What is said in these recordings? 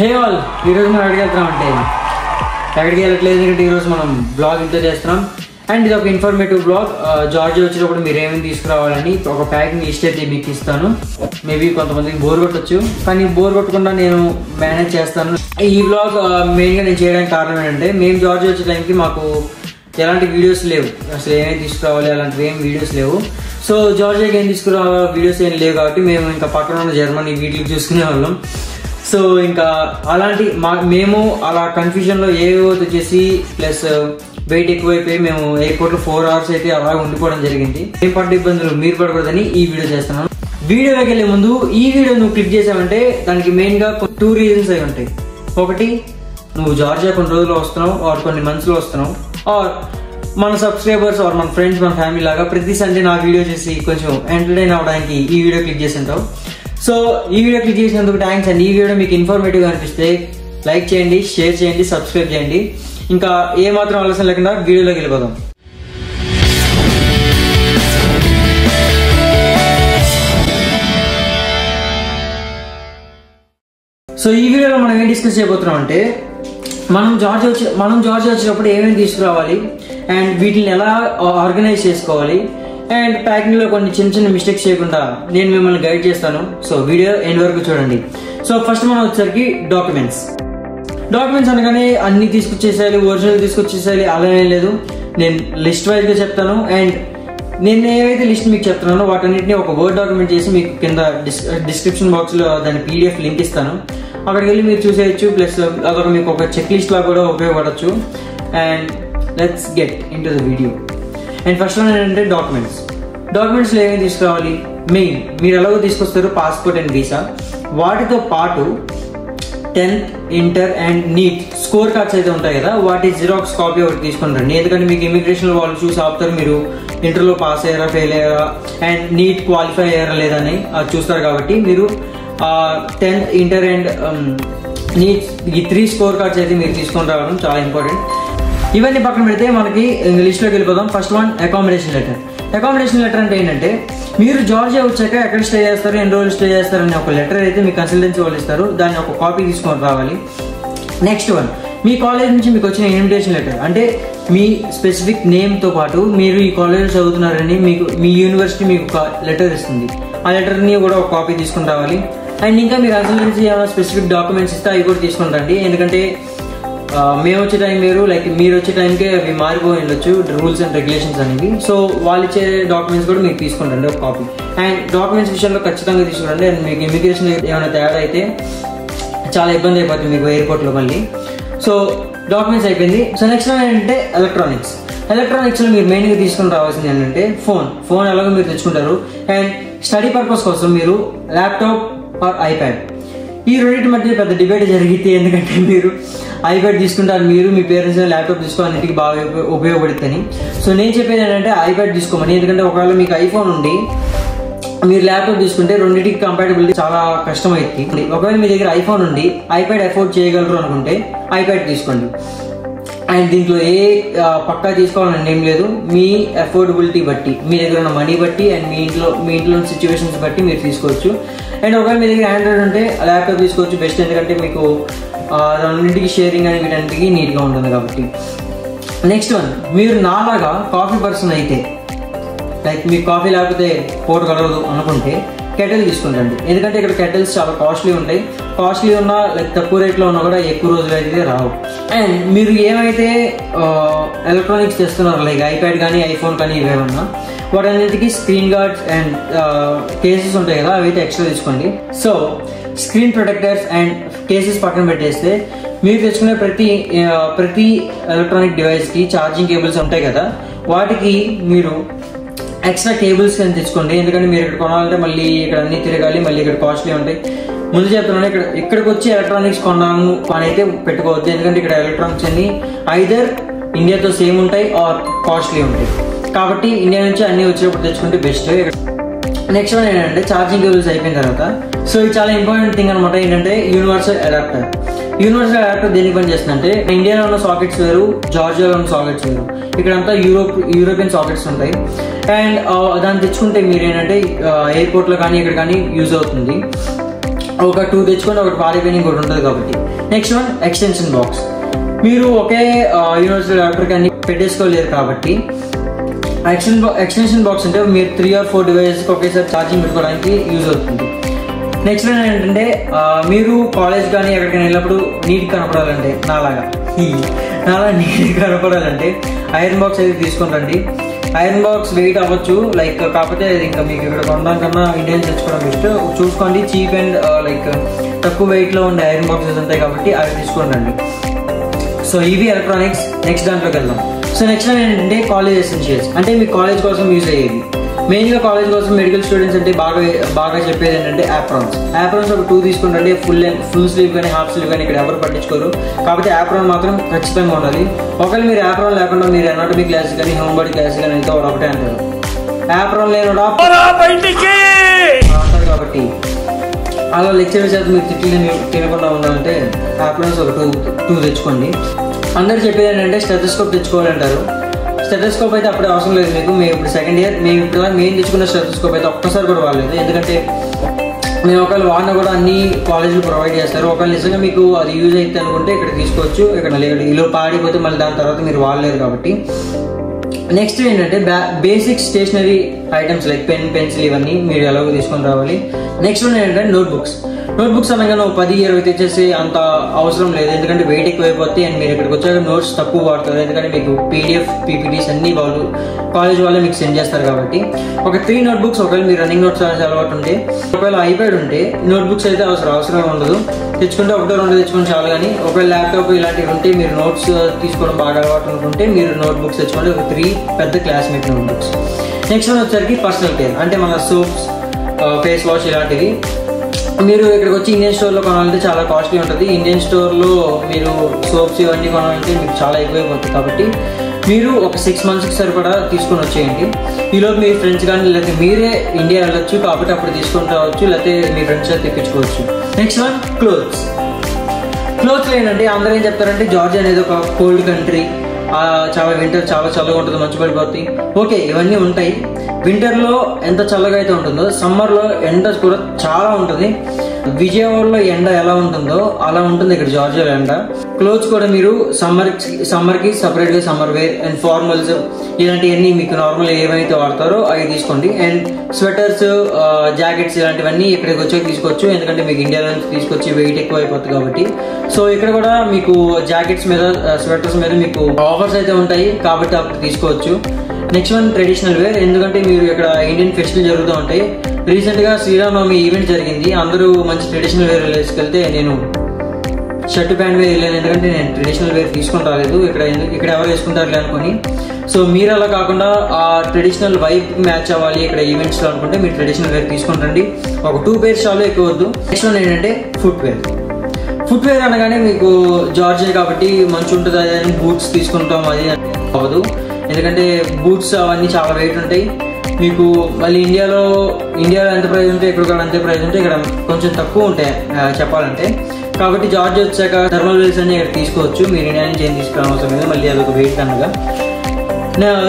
Hey all, ఈరోజు మనం ఎక్కడికి వెళ్తున్నాం అంటే ఎక్కడికి వెళ్ళట్లేదు, ఎందుకంటే ఈరోజు మనం బ్లాగ్ ఇంత చేస్తున్నాం. అండ్ ఇది ఒక ఇన్ఫర్మేటివ్ బ్లాగ్. జార్జియా వచ్చినప్పుడు మీరు ఏమేమి తీసుకురావాలని ఒక ప్యాకింగ్ లిస్ట్ అయితే మీకు ఇస్తాను. మేబీ కొంతమందికి బోర్ కొట్టచ్చు, కానీ బోర్ కొట్టకుండా నేను మేనేజ్ చేస్తాను. ఈ బ్లాగ్ మెయిన్గా నేను చేయడానికి కారణం ఏంటంటే, మేము జార్జియా వచ్చే టైంకి మాకు ఎలాంటి వీడియోస్ లేవు, అసలు ఏమేమి తీసుకురావాలి అలాంటివి ఏం వీడియోస్ లేవు. సో జార్జియాకి ఏం తీసుకురావాలి వీడియోస్ ఏం లేవు కాబట్టి మేము ఇంకా పక్కన ఉన్న జర్మనీ వీటికి చూసుకునే వాళ్ళం. సో ఇంకా అలాంటి మేము అలా కన్ఫ్యూజన్లో ఏవో వచ్చేసి ప్లస్ వెయిట్ ఎక్కువైపోయి మేము ఎయిర్పోర్ట్లో 4 hours అయితే అలా ఉండిపోవడం జరిగింది. ఏం పడ్డ ఇబ్బందులు మీరు పడకూడదని ఈ వీడియో చేస్తున్నాను. వీడియోలోకి వెళ్ళే ముందు ఈ వీడియో నువ్వు క్లిక్ చేసావంటే దానికి మెయిన్గా 2 reasons అయి ఉంటాయి. ఒకటి, నువ్వు జార్జియా కొన్ని రోజులు వస్తున్నావు ఆర్ కొన్ని మంత్స్లో వస్తున్నావు, ఆర్ మన సబ్స్క్రైబర్స్ ఆర్ మన ఫ్రెండ్స్ మన ఫ్యామిలీ లాగా ప్రతి సండే నా వీడియో చేసి కొంచెం ఎంటర్టైన్ అవ్వడానికి ఈ వీడియో క్లిక్ చేసి ఉంటావు. సో ఈ వీడియో క్లిక్ చేసినందుకు థ్యాంక్స్. అండ్ ఈ వీడియో మీకు ఇన్ఫర్మేటివ్గా అనిపిస్తే లైక్ చేయండి, షేర్ చేయండి, సబ్స్క్రైబ్ చేయండి. ఇంకా ఏమాత్రం ఆలస్యం లేకుండా వీడియోలోకి వెళ్ళిపోదాం. సో ఈ వీడియోలో మనం ఏం డిస్కస్ చేయబోతున్నాం అంటే, మనం జార్జియా వచ్చినప్పుడు ఏమేమి తీసుకురావాలి అండ్ వీటిని ఎలా ఆర్గనైజ్ చేసుకోవాలి అండ్ ప్యాకింగ్లో కొన్ని చిన్న మిస్టేక్స్ చేయకుండా నేను మిమ్మల్ని గైడ్ చేస్తాను. సో వీడియో ఎండ్ వరకు చూడండి. సో ఫస్ట్ మనం వచ్చేసరికి డాక్యుమెంట్స్ అనగానే అన్ని తీసుకొచ్చేసేయాలి, ఒరిజినల్ తీసుకొచ్చేసేయాలి అలా ఏం లేదు. నేను లిస్ట్ వైజ్గా చెప్తాను. అండ్ నేను ఏవైతే లిస్ట్ మీకు చెప్తున్నానో వాటన్నిటిని ఒక వర్డ్ డాక్యుమెంట్ చేసి మీకు కింద డిస్క్రిప్షన్ బాక్స్లో దాని PDF లింక్ ఇస్తాను. అక్కడికి వెళ్ళి మీరు చూసేయచ్చు. ప్లస్ అదొక మీకు ఒక చెక్ లిస్ట్ లాగా కూడా ఉపయోగపడచ్చు. And let's get into the video. And first one ఏంటంటే డాక్యుమెంట్స్లో ఏమేమి తీసుకురావాలి. మెయిన్ మీరు ఎలాగో తీసుకొస్తారు పాస్పోర్ట్ అండ్ వీసా. వాటితో పాటు 10th inter and neat score cards అయితే ఉంటాయి కదా, వాటి జిరాక్స్ కాపీ ఒకటి తీసుకుని రండి. ఎందుకంటే మీకు ఇమిగ్రేషన్ వాళ్ళు చూసి ఆపుతారు మీరు ఇంటర్లో పాస్ అయ్యారా ఫెయిల్ అయ్యారా అండ్ నీట్ క్వాలిఫై అయ్యారా లేదని అది చూస్తారు. కాబట్టి మీరు 10th ఇంటర్ అండ్ నీట్ ఈ 3 స్కోర్ కార్డ్స్ అయితే మీరు తీసుకొని రావడం చాలా ఇంపార్టెంట్. ఇవన్నీ పక్కన పెడితే మనకి లిస్ట్లోకి వెళ్ళిపోదాం. ఫస్ట్ వన్ అకామిడేషన్ లెటర్ అంటే ఏంటంటే, మీరు జార్జియా వచ్చాక ఎక్కడ స్టే చేస్తారు, ఎన్ని రోజులు స్టే చేస్తారని ఒక లెటర్ అయితే మీ కన్సల్టెన్సీ వాళ్ళు ఇస్తారు. దాన్ని ఒక కాపీ తీసుకొని రావాలి. నెక్స్ట్ వన్, మీ కాలేజ్ నుంచి మీకు వచ్చిన ఇన్విటేషన్ లెటర్, అంటే మీ స్పెసిఫిక్ నేమ్తో పాటు మీరు ఈ కాలేజ్ చదువుతున్నారని మీకు మీ యూనివర్సిటీ మీకు ఒక లెటర్ ఇస్తుంది. ఆ లెటర్ని కూడా ఒక కాపీ తీసుకుని రావాలి. అండ్ ఇంకా మీ కన్సల్టెన్సీ ఏమైనా స్పెసిఫిక్ డాక్యుమెంట్స్ ఇస్తే అవి కూడా తీసుకుని రండి. ఎందుకంటే మేము వచ్చే టైం వేరు, లైక్ మీరు వచ్చే టైంకే అవి మారిపోయి ఉండొచ్చు రూల్స్ అండ్ రెగ్యులేషన్స్ అనేవి. సో వాళ్ళు ఇచ్చే డాక్యుమెంట్స్ కూడా మీకు తీసుకుంటండి ఒక కాపీ. అండ్ డాక్యుమెంట్స్ విషయంలో ఖచ్చితంగా తీసుకురండి. అండ్ మీకు ఇమిగ్రేషన్ ఏమైనా తేడా అయితే చాలా ఇబ్బంది అయిపోతుంది మీకు ఎయిర్పోర్ట్లో మళ్ళీ. సో డాక్యుమెంట్స్ అయిపోయింది. సో నెక్స్ట్ ఏంటంటే ఎలక్ట్రానిక్స్లో మీరు మెయిన్గా తీసుకుని రావాల్సింది ఏంటంటే ఫోన్ ఎలాగో మీరు తెచ్చుకుంటారు. అండ్ స్టడీ పర్పస్ కోసం మీరు ల్యాప్టాప్ ఆర్ ఐప్యాడ్, ఈ రెండింటి మధ్య పెద్ద డిబేట్ జరిగితే, ఎందుకంటే మీరు ఐప్యాడ్ తీసుకుంటారు, మీరు మీ పేరెంట్స్ ల్యాప్టాప్ తీసుకోవడానికి బాగా ఉపయోగపడుతుంది. సో నేను చెప్పేది ఏంటంటే ఐప్యాడ్ తీసుకోమని. ఎందుకంటే ఒకవేళ మీకు ఐఫోన్ ఉండి మీరు ల్యాప్టాప్ తీసుకుంటే రెండింటికి కంపాటబిలిటీ చాలా కష్టం అవుతుంది. ఒకవేళ మీ దగ్గర ఐఫోన్ ఉండి ఐప్యాడ్ అఫోర్డ్ చేయగలరు అనుకుంటే ఐప్యాడ్ తీసుకోండి. అండ్ దీంట్లో ఏ పక్కా తీసుకోవాలని ఏం లేదు, మీ అఫోర్డబిలిటీ బట్టి, మీ దగ్గర ఉన్న మనీ బట్టి అండ్ మీ ఇంట్లో సిచ్యువేషన్స్ బట్టి మీరు తీసుకోవచ్చు. అండ్ ఒకవేళ మీ దగ్గర ఆండ్రాయిడ్ ఉంటే ల్యాప్టాప్ తీసుకోవచ్చు బెస్ట్, ఎందుకంటే మీకు రెండింటికి షేరింగ్ అని వీటన్నిటికీ నీట్గా ఉంటుంది కాబట్టి. నెక్స్ట్ వన్, మీరు నాలాగా కాఫీ పర్సన్ అయితే, లైక్ మీకు కాఫీ లేకపోతే పోటు కలవదు అనుకుంటే కెటిల్ తీసుకుంటండి. ఎందుకంటే ఇక్కడ కెటిల్స్ చాలా కాస్ట్లీ ఉంటాయి. కాస్ట్లీ ఉన్నా లైక్ తక్కువ రేట్లో ఉన్నా కూడా ఎక్కువ రోజులు అయితే రావు. అండ్ మీరు ఏమైతే ఎలక్ట్రానిక్స్ తెస్తున్నారు లైక్ ఐప్యాడ్ కానీ ఐఫోన్ కానీ ఇవేమన్నా, వాటన్నిటికీ స్క్రీన్ గార్డ్స్ అండ్ కేసెస్ ఉంటాయి కదా, అవి అయితే ఎక్స్ట్రా తీసుకోండి. So screen protectors and cases పక్కన పెట్టేస్తే, మీరు తెచ్చుకునే ప్రతి ఎలక్ట్రానిక్ డివైస్కి ఛార్జింగ్ కేబుల్స్ ఉంటాయి కదా, వాటికి మీరు ఎక్స్ట్రా కేబుల్స్ అని తెచ్చుకోండి. ఎందుకంటే మీరు ఇక్కడ కొనాలంటే మళ్ళీ ఇక్కడ అన్ని తిరగాలి, మళ్ళీ ఇక్కడ కాస్ట్లీ ఉంటాయి. ముందు చెప్తున్నాను, ఇక్కడికి వచ్చి ఎలక్ట్రానిక్స్ కొన్నాము అని అయితే పెట్టుకోవద్దు. ఎందుకంటే ఇక్కడ ఎలక్ట్రానిక్స్ అన్ని ఐదర్ ఇండియాతో సేమ్ ఉంటాయి ఆర్ కాస్ట్లీ ఉంటాయి. కాబట్టి ఇండియా నుంచి అన్ని వచ్చినప్పుడు తెచ్చుకుంటే బెస్ట్. నెక్స్ట్ వన్ ఏంటంటే ఛార్జింగ్ కేబుల్స్ అయిపోయిన తర్వాత, సో ఇది చాలా ఇంపార్టెంట్ థింగ్ అనమాట. ఏంటంటే యూనివర్సల్ అడాప్టర్ దేనికి పని చేస్తుందంటే, ఇండియాలో ఉన్న సాకెట్స్ వేరు, జార్జియాలో ఉన్న సాకెట్స్ వేరు. ఇక్కడంతా యూరోపియన్ సాకెట్స్ ఉంటాయి. అండ్ దాన్ని తెచ్చుకుంటే మీరు ఏంటంటే ఎయిర్పోర్ట్లో కానీ ఇక్కడ కానీ యూజ్ అవుతుంది. ఒక 2 తెచ్చుకొని ఒకటి పారిపోయిన ఇంకోటి ఉంటుంది కాబట్టి నెక్స్ట్ వన్ ఎక్స్టెన్షన్ బాక్స్. మీరు ఒకే యూనివర్సల్ అడాప్టర్ అన్ని పెట్టేసుకోలేరు కాబట్టి ఎక్స్టెన్షన్ బాక్స్ అంటే మీరు 3 or 4 డివైజెస్కి ఒకేసారి ఛార్జింగ్ పెట్టుకోవడానికి యూజ్ అవుతుంది. నెక్స్ట్ వన్ ఏంటంటే మీరు కాలేజ్ కానీ ఎక్కడికైనా వెళ్ళినప్పుడు నీట్ కనపడాలంటే నాలా నీట్ కనపడాలంటే ఐరన్ బాక్స్ అయితే తీసుకుంటండి. ఐరన్ బాక్స్ వెయిట్ అవ్వచ్చు లైక్, కాకపోతే ఇంకా మీకు ఇక్కడ కొనడం కన్నా ఇండియన్ తెచ్చుకోవడం బెస్ట్. చూసుకోండి, చీప్ అండ్ లైక్ తక్కువ వెయిట్లో ఉండే ఐరన్ బాక్సెస్ ఉంటాయి కాబట్టి అవి తీసుకోండి. సో ఇవి ఎలక్ట్రానిక్స్. నెక్స్ట్ దాంట్లోకి వెళ్దాం. సో నెక్స్ట్ ఏంటంటే కాలేజ్ ఎసెన్షియల్స్, అంటే మీ కాలేజ్ కోసం యూజ్ అయ్యేది. మెయిన్గా కాలేజ్ కోసం మెడికల్ స్టూడెంట్స్ అంటే బాగా చెప్పేది ఏంటంటే యాప్రాన్స్ ఒక 2 తీసుకుంటే ఫుల్ స్లీవ్ కానీ హాఫ్ స్లీవ్ కానీ ఇక్కడ ఎవరు పట్టించుకోరు కాబట్టి యాప్రాన్ మాత్రం ఖచ్చితంగా ఉండాలి. ఒకవేళ మీరు యాప్రాన్ లేకుండా మీరు ఎనాటమీ క్లాస్ కానీ హోమ్ బాడీ క్లాస్ కానీ అయితే ఒకటే అంటారు, యాప్రాన్ లేనోడా అంటారు. కాబట్టి అలా లెక్చర్ చేత మీరు తినకుండా ఉండాలంటే యాప్రాన్స్ ఒక 2 తెచ్చుకోండి. అందరు చెప్పేది ఏంటంటే స్టెథోస్కోప్ తెచ్చుకోవాలంటారు. స్టెథోస్కోప్ అయితే అప్పుడే అవసరం లేదు మీకు. మేము ఇప్పుడు సెకండ్ ఇయర్ మేము తెచ్చుకున్న స్టెథోస్కోప్ అయితే ఒక్కసారి కూడా వాడలేదు. ఎందుకంటే మేము ఒకవేళ వాడినా కూడా అన్ని కాలేజీలు ప్రొవైడ్ చేస్తారు. ఒకవేళ నిజంగా మీకు అది యూజ్ అయితే అనుకుంటే ఇక్కడ తీసుకోవచ్చు. ఇక్కడ ఇలా పాడిపోతే మళ్ళీ దాని తర్వాత మీరు వాడలేరు కాబట్టి. నెక్స్ట్ ఏంటంటే basic stationery items like pen, pencil ఇవన్నీ మీరు ఎలాగో తీసుకొని రావాలి. నెక్స్ట్ వన్ ఏంటంటే నోట్బుక్స్ అనగా 10-20 తెచ్చేసి అంత అవసరం లేదు, ఎందుకంటే వెయిట్ ఎక్కువైపోతాయి అండ్ మీరు ఇక్కడికి వచ్చాక నోట్స్ తక్కువ వాడతారు. ఎందుకంటే మీకు PDF, PPTs అన్ని వాళ్ళు కాలేజ్ వాళ్ళే మీకు సెండ్ చేస్తారు కాబట్టి ఒక 3 నోట్బుక్స్. ఒకవేళ మీరు రన్నింగ్ నోట్స్ అలవాటు ఉంటే, ఒకవేళ ఐప్యాడ్ ఉంటే నోట్బుక్స్ అయితే అవసరం ఉండదు, తెచ్చుకుంటే 1-2 తెచ్చుకొని చాలు. కానీ ఒకవేళ ల్యాప్టాప్ ఇలాంటివి ఉంటే మీరు నోట్స్ తీసుకోవడం బాగా అలవాటు అనుకుంటే మీరు నోట్బుక్స్ తెచ్చుకోండి, ఒక 3 పెద్ద క్లాస్మేట్ నోట్బుక్స్. నెక్స్ట్ వన్ వచ్చరికి పర్సనల్ కేర్, అంటే మన సోప్స్, ఫేస్ వాష్ ఇలాంటివి. మీరు ఇక్కడికి వచ్చి ఇండియన్ స్టోర్లో కొనాలంటే చాలా కాస్ట్లీ ఉంటుంది. ఇండియన్ స్టోర్లో మీరు సోప్స్ ఇవన్నీ కొనాలంటే మీకు చాలా ఎక్కువైపోతుంది కాబట్టి మీరు ఒక 6 monthsకి సరిపడా తీసుకొని వచ్చేయండి. ఈలోపు మీ ఫ్రెండ్స్ కానీ లేకపోతే మీరే ఇండియా వెళ్ళొచ్చు కాబట్టి అప్పుడు తీసుకొని రావచ్చు, లేకపోతే మీ ఫ్రెండ్స్ తెప్పించుకోవచ్చు. నెక్స్ట్ వన్ క్లోత్స్ ఏంటంటే అందరూ ఏం చెప్తారంటే జార్జియా అనేది ఒక కోల్డ్ కంట్రీ, చాలా వింటర్ చాలా చల్లగా ఉంటుంది, మంచు పడిపోతుంది. ఓకే, ఇవన్నీ ఉంటాయి. వింటర్లో ఎంత చల్లగా అయితే ఉంటుందో సమ్మర్లో ఎండ కూడా చాలా ఉంటుంది. విజయవాడలో ఎండ ఎలా ఉంటుందో అలా ఉంటుంది ఇక్కడ జార్జియాలో ఎండ. క్లోత్స్ కూడా మీరు సమ్మర్కి సపరేట్గా సమ్మర్ వేర్ అండ్ ఫార్మల్స్ ఇలాంటివన్నీ మీకు నార్మల్ ఏవైతే వాడతారో అవి తీసుకోండి. అండ్ స్వెటర్స్, జాకెట్స్ ఇలాంటివన్నీ ఇక్కడికి వచ్చాక తీసుకోవచ్చు, ఎందుకంటే మీకు ఇండియా నుంచి తీసుకొచ్చి వెయిట్ ఎక్కువ అయిపోతుంది కాబట్టి. సో ఇక్కడ కూడా మీకు జాకెట్స్ మీద, స్వెటర్స్ మీద మీకు ఆఫర్స్ అయితే ఉంటాయి కాబట్టి అప్పుడు తీసుకోవచ్చు. నెక్స్ట్ వన్ ట్రెడిషనల్ వేర్, ఎందుకంటే మీరు ఇక్కడ ఇండియన్ ఫెస్టివల్ జరుగుతూ ఉంటాయి. రీసెంట్గా శ్రీరామనవమి ఈవెంట్ జరిగింది, అందరూ మంచి ట్రెడిషనల్ వేర్ వేసుకెళ్తే నేను షర్ట్ ప్యాంట్ వేర్ వెళ్ళాను, ఎందుకంటే నేను ట్రెడిషనల్ వేర్ తీసుకొని రాలేదు, ఇక్కడ ఎవరు వేసుకుంటారులే అనుకుని. సో మీరు అలా కాకుండా ఆ ట్రెడిషనల్ వైబ్ మ్యాచ్ అవ్వాలి ఇక్కడ ఈవెంట్స్లో అనుకుంటే మీరు ట్రెడిషనల్ వేర్ తీసుకొని రండి. ఒక 2 pairs చాలు, ఎక్కువ వద్దు. నెక్స్ట్ వన్ ఏంటంటే ఫుట్వేర్ అనగానే మీకు జార్జియా కాబట్టి మంచి ఉంటుంది అది అని బూట్స్ తీసుకుంటాం, అది అవ్వదు. ఎందుకంటే బూట్స్ అవన్నీ చాలా వెయిట్ ఉంటాయి. మీకు మళ్ళీ ఇండియాలో ఎంత ప్రైస్ ఉంటే ఇక్కడ కూడా అంతే ప్రైస్ ఉంటే ఇక్కడ కొంచెం తక్కువ ఉంటాయి చెప్పాలంటే. కాబట్టి జార్జియా వచ్చాక థర్మల్ వేర్స్ అన్ని ఇక్కడ తీసుకోవచ్చు, మీరు ఇండియా నుంచి ఏం తీసుకురావడం అవసరం లేదు, మళ్ళీ అదొక వెయిట్ అనగా.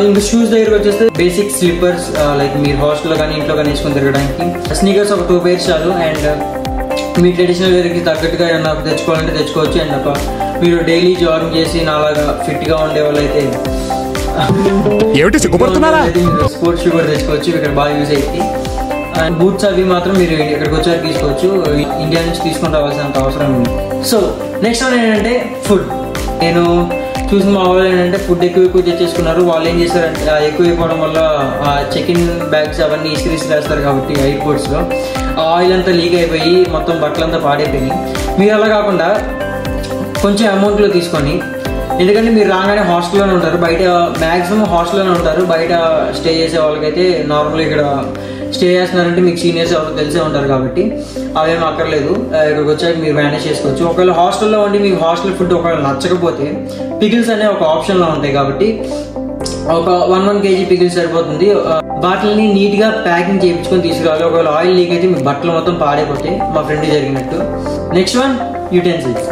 ఇంకా షూస్ దగ్గరకు వచ్చేస్తే బేసిక్ స్లిప్పర్స్ లైక్ మీరు హాస్టల్లో కానీ ఇంట్లో కానీ వేసుకొని తిరగడానికి. స్నీకర్స్ ఒక 2 pairs చాలు. అండ్ మీ ట్రెడిషనల్ వేర్కి తగ్గట్టుగా ఏమన్నా తెచ్చుకోవాలంటే తెచ్చుకోవచ్చు. అండ్ ఒక మీరు డైలీ జాగింగ్ చేసి నాలాగా ఫిట్గా ఉండే వాళ్ళు అయితే స్పోర్ట్స్ షూ కూడా తెచ్చుకోవచ్చు, ఇక్కడ బాగా యూజ్ అయ్యింది. అండ్ బూట్స్ అవి మాత్రం మీరు ఇక్కడికి వచ్చాక తీసుకోవచ్చు, ఇండియా నుంచి తీసుకొని రావాల్సినంత అవసరం ఉంది. సో నెక్స్ట్ వన్ ఏంటంటే ఫుడ్. నేను చూసిన మా వాళ్ళు ఏంటంటే ఫుడ్ ఎక్కువ తెచ్చేసుకున్నారు. వాళ్ళు ఏం చేశారంటే ఎక్కువ అయిపోవడం వల్ల చెక్ ఇన్ బ్యాగ్స్ అవన్నీ ఇస్త్రీస్ వేస్తారు కాబట్టి ఎయిర్పోర్ట్స్లో ఆయిల్ అంతా లీక్ అయిపోయి మొత్తం బట్టలంతా పాడైపోయినాయి. మీరు అలా కాకుండా కొంచెం అమౌంట్లో తీసుకొని, ఎందుకంటే మీరు రాగానే హాస్టల్లోనే ఉంటారు, బయట మ్యాక్సిమం హాస్టల్లోనే ఉంటారు. బయట స్టే చేసే వాళ్ళకైతే నార్మల్గా ఇక్కడ స్టే చేస్తున్నారంటే మీకు సీనియర్స్ ఎవరు తెలిసే ఉంటారు కాబట్టి అవేం అక్కర్లేదు, ఇక్కడికి వచ్చాక మీరు మేనేజ్ చేసుకోవచ్చు. ఒకవేళ హాస్టల్లో ఉండి మీకు హాస్టల్ ఫుడ్ ఒకవేళ నచ్చకపోతే పికిల్స్ అనే ఒక ఆప్షన్లో ఉంటాయి కాబట్టి ఒక 1 kg పికిల్స్ సరిపోతుంది. బాటిల్ని నీట్గా ప్యాకింగ్ చేయించుకొని తీసుకురావాలి. ఒకవేళ ఆయిల్ లీక్ అయితే మీ బట్టలు మొత్తం పాడైపోతాయి, మా ఫ్రెండ్ జరిగినట్టు. Next one utensils.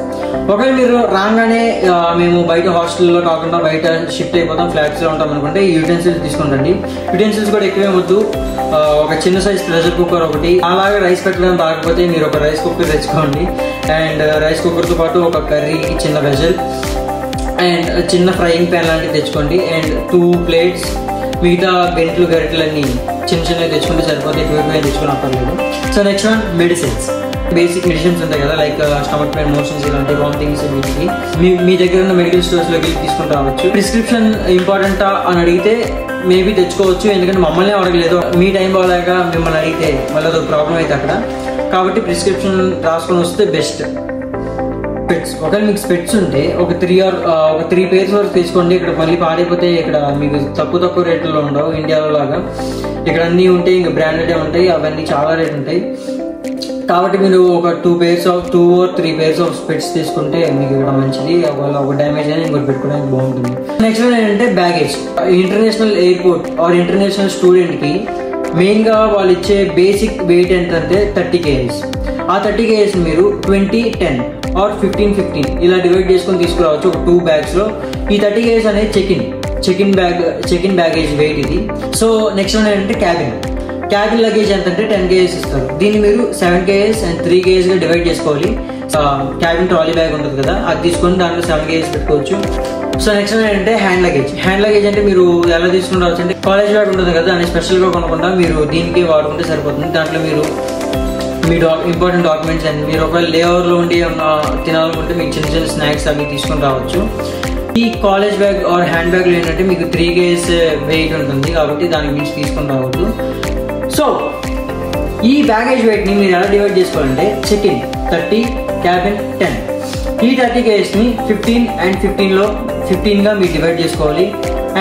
ఒకవేళ మీరు రాగానే మేము బయట హాస్టల్లో కాకుండా బయట షిఫ్ట్ అయిపోతాం, ఫ్లాట్స్లో ఉంటాం అనుకుంటే ఈ యూటెన్సిల్స్ తీసుకుంటండి. యూటెన్సిల్స్ కూడా ఎక్కువే వద్దు, ఒక చిన్న సైజ్ ప్రెషర్ కుక్కర్ ఒకటి, అలాగే రైస్ పెట్టడం రాకపోతే మీరు ఒక రైస్ కుక్కర్ తెచ్చుకోండి. అండ్ రైస్ కుక్కర్తో పాటు ఒక కర్రీ చిన్న వెజల్ అండ్ చిన్న ఫ్రైయింగ్ ప్యాన్ లాంటివి తెచ్చుకోండి. అండ్ 2 ప్లేట్స్, మిగతా గంటలు గరిటెలన్నీ చిన్న చిన్నవి తెచ్చుకుంటే సరిపోతే ఎక్కువ తెచ్చుకుని అక్కర్లేదు. So next one medicines. Basic medicines ఉంటాయి కదా, లైక్ స్టమక్ పెయిన్, మోషన్స్, ఇలాంటి వామిటింగ్స్, వీటికి మీ దగ్గర ఉన్న మెడికల్ స్టోర్స్లోకి వెళ్ళి తీసుకుని రావచ్చు. ప్రిస్క్రిప్షన్ ఇంపార్టెంటా అని అడిగితే మేబీ తెచ్చుకోవచ్చు, ఎందుకంటే మమ్మల్ని అడగలేదు. మీ టైం బాగాలేక మిమ్మల్ని అడిగితే మళ్ళీ అదొక ప్రాబ్లం అయితే అక్కడ, కాబట్టి ప్రిస్క్రిప్షన్ రాసుకొని వస్తే బెస్ట్. స్పెట్స్, ఒకవేళ మీకు స్పెట్స్ ఉంటే ఒక 3 పేర్స్ వరకు తీసుకోండి. ఇక్కడ మళ్ళీ పాడైపోతే ఇక్కడ మీకు తక్కువ రేట్లలో ఉండవు ఇండియాలో లాగా. ఇక్కడ అన్నీ ఉంటాయి, ఇంకా బ్రాండెడే ఉంటాయి, అవన్నీ చాలా రేట్ ఉంటాయి. కాబట్టి మీరు ఒక 2 or 3 pairs ఆఫ్ స్పెట్స్ తీసుకుంటే మీకు ఇక్కడ మంచిది. ఒకవేళ ఒక డ్యామేజ్ అయినా ఇంకోటి పెట్టుకోవడానికి బాగుంటుంది. నెక్స్ట్ ఏంటంటే baggage. International airport or international స్టూడెంట్కి మెయిన్గా వాళ్ళు ఇచ్చే బేసిక్ వెయిట్ ఏంటంటే 30 kgs. ఆ 30 kgs మీరు 20-10 ఆర్ 15-15 ఇలా డివైడ్ చేసుకొని తీసుకురావచ్చు ఒక 2 bagsలో. ఈ 30 kgs అనేది చెక్ ఇన్ బ్యాగేజ్ వెయిట్ ఇది. సో నెక్స్ట్ వన్ ఏంటంటే క్యాబిన్ లగేజ్ ఎంతంటే 10 kgs ఇస్తారు. దీన్ని మీరు 7 kgs అండ్ 3 kgsగా డివైడ్ చేసుకోవాలి. క్యాబిన్ ట్రాలీ బ్యాగ్ ఉంటుంది కదా, అది తీసుకొని దాంట్లో 7 kgs పెట్టుకోవచ్చు. సో నెక్స్ట్ ఏంటంటే హ్యాండ్ లగేజ్ అంటే మీరు ఎలా తీసుకుని రావచ్చు అంటే కాలేజ్ బ్యాగ్ ఉంటుంది కదా, దాన్ని స్పెషల్గా కొనకుండా మీరు దీనికి వాడుకుంటే సరిపోతుంది. దాంట్లో మీరు మీ ఇంపార్టెంట్ డాక్యుమెంట్స్ అండ్ మీరు ఒకవేళ లేఅవర్లో ఉండి తినాలనుకుంటే మీకు చిన్న చిన్న స్నాక్స్ అవి తీసుకొని రావచ్చు. ఈ కాలేజ్ బ్యాగ్ ఆర్ హ్యాండ్ బ్యాగ్లో ఏంటంటే మీకు 3 kgs వెయిట్ ఉంటుంది, కాబట్టి దానికి మించి తీసుకొని రావద్దు. సో ఈ బ్యాగేజ్ వెయిట్ని మీరు ఎలా డివైడ్ చేసుకోవాలంటే చెక్ ఇన్ 30, క్యాబిన్ 10. ఈ 30 kgsని 15 and 15గా మీరు డివైడ్ చేసుకోవాలి.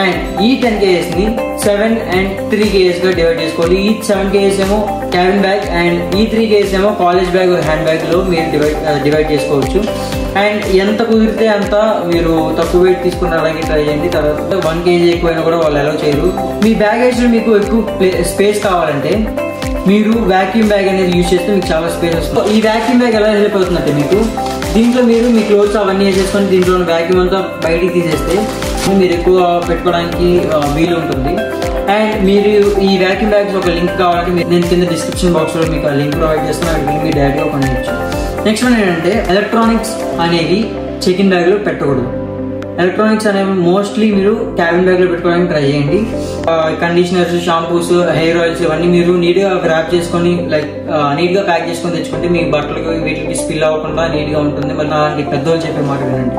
అండ్ ఈ 10 kgsని 7 and 3 kgsగా డివైడ్ చేసుకోవాలి. ఈ 7 kgs ఏమో క్యాబిన్ బ్యాగ్ అండ్ ఈ 3 kgs ఏమో కాలేజ్ బ్యాగ్ హ్యాండ్ బ్యాగ్లో మీరు డివైడ్ చేసుకోవచ్చు. అండ్ ఎంత కుదిరితే అంత మీరు తక్కువ వెయిట్ తీసుకుని రావడానికి ట్రై చేయండి. తర్వాత 1 kg ఎక్కువైనా కూడా వాళ్ళు అలౌ చేయరు. మీ బ్యాగేజ్లో మీకు ఎక్కువ స్పేస్ కావాలంటే మీరు వ్యాక్యూమ్ బ్యాగ్ అనేది యూజ్ చేస్తే మీకు చాలా స్పేస్ వస్తుంది. ఈ వ్యాక్యూమ్ బ్యాగ్ ఎలా హెల్ప్ అవుతుందంటే మీకు దీంట్లో మీరు మీ క్లోత్స్ అవన్నీ వేసేసుకొని దీంట్లో వ్యాక్యూమ్ అంతా బయటికి తీసేస్తే మీరు ఎక్కువ పెట్టుకోవడానికి వీలు ఉంటుంది. అండ్ మీరు ఈ వ్యాక్యూమ్ బ్యాగ్స్ ఒక లింక్ కావాలంటే నేను కింద డిస్క్రిప్షన్ బాక్స్లో మీకు ఆ లింక్ ప్రొవైడ్ చేస్తాను, అక్కడికి వెళ్ళి మీ డైరెక్ట్గా కొనవచ్చు. నెక్స్ట్ వన్ ఏంటంటే ఎలక్ట్రానిక్స్ అనేవి చెక్ ఇన్ బ్యాగ్లో పెట్టకూడదు. ఎలక్ట్రానిక్స్ అనేవి మోస్ట్లీ మీరు క్యాబిన్ బ్యాగ్లో పెట్టుకోవడానికి ట్రై చేయండి. కండిషనర్స్, షాంపూస్, హెయిర్ ఆయిల్స్ ఇవన్నీ మీరు నీట్గా ర్యాప్ చేసుకొని నీట్గా ప్యాక్ చేసుకొని తెచ్చుకుంటే మీ బట్టలకు వీటికి స్పిల్ అవ్వకుండా నీట్గా ఉంటుంది. మళ్ళీ పెద్దవాళ్ళు చెప్పే మాట వినండి.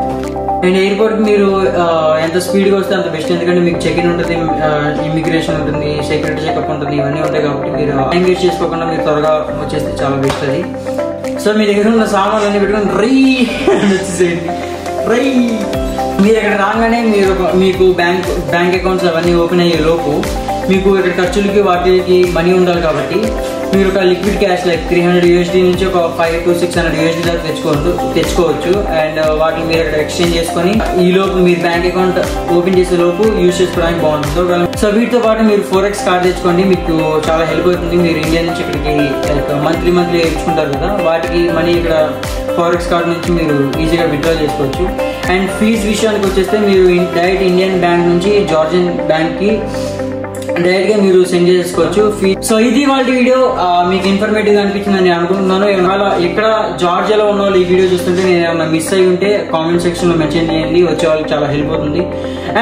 అండ్ ఎయిర్పోర్ట్కి మీరు ఎంత స్పీడ్గా వస్తే అంత బెస్ట్, ఎందుకంటే మీకు చెక్ ఇన్ ఉంటుంది, ఇమిగ్రేషన్ ఉంటుంది, సెక్యూరిటీ చెకప్ ఉంటుంది, ఇవన్నీ ఉంటాయి. కాబట్టి మీరు ఎంగేజ్ చేసుకోకుండా మీరు త్వరగా వచ్చేస్తే చాలా బెస్ట్ అది. సో మీ దగ్గర ఉన్న సామాన్లు అన్ని పెట్టుకొని వచ్చేసేయండి. మీరు ఇక్కడ రాగానే మీకు బ్యాంక్ అకౌంట్స్ అవన్నీ ఓపెన్ అయ్యే లోపు మీకు ఇక్కడ ఖర్చులకి వాటికి మనీ ఉండాలి. కాబట్టి మీరు ఒక లిక్విడ్ క్యాష్ లైక్ $300 నుంచి ఒక $500 to $600 దాకా తెచ్చుకోవచ్చు. అండ్ వాటిని మీరు ఇక్కడ ఎక్స్చేంజ్ చేసుకొని ఈ లోపు మీరు బ్యాంక్ అకౌంట్ ఓపెన్ చేసే లోపు యూజ్ చేసుకోవడానికి బాగుంటుంది. సో వీటితో పాటు మీరు 4X కార్డ్ తెచ్చుకోండి, మీకు చాలా హెల్ప్ అవుతుంది. మీరు ఇండియా నుంచి ఇక్కడికి లైక్ మంత్లీ వేయించుకుంటారు కదా, వాటికి మనీ ఇక్కడ 4X కార్డ్ నుంచి మీరు ఈజీగా విత్డ్రా చేసుకోవచ్చు. అండ్ ఫీజ్ విషయానికి వచ్చేస్తే మీరు డైరెక్ట్ ఇండియన్ బ్యాంక్ నుంచి జార్జియన్ బ్యాంక్కి డైరెక్ట్గా మీరు సెండ్ చేసుకోవచ్చు ఫీ. సో ఇది వాళ్ళ వీడియో, మీకు ఇన్ఫర్మేటివ్గా అనిపించిందని నేను అనుకుంటున్నాను. ఎక్కడ జార్జియాలో ఉన్న వాళ్ళు ఈ వీడియో చూస్తుంటే నేను ఏమైనా మిస్ అయ్యి ఉంటే కామెంట్ సెక్షన్లో మెన్షన్ చేయండి, వచ్చే వాళ్ళకి చాలా హెల్ప్ అవుతుంది.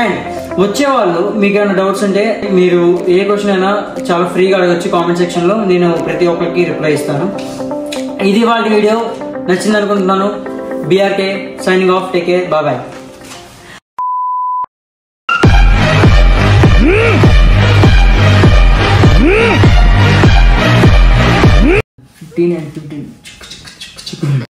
అండ్ వచ్చేవాళ్ళు మీకు ఏమైనా డౌట్స్ ఉంటే మీరు ఏ క్వశ్చన్ అయినా చాలా ఫ్రీగా అడగచ్చు కామెంట్ సెక్షన్లో, నేను ప్రతి ఒక్కరికి రిప్లై ఇస్తాను. ఇది వాళ్ళ వీడియో, నచ్చింది అనుకుంటున్నాను. BRK signing off. Take care. Bye bye. 15 and 15.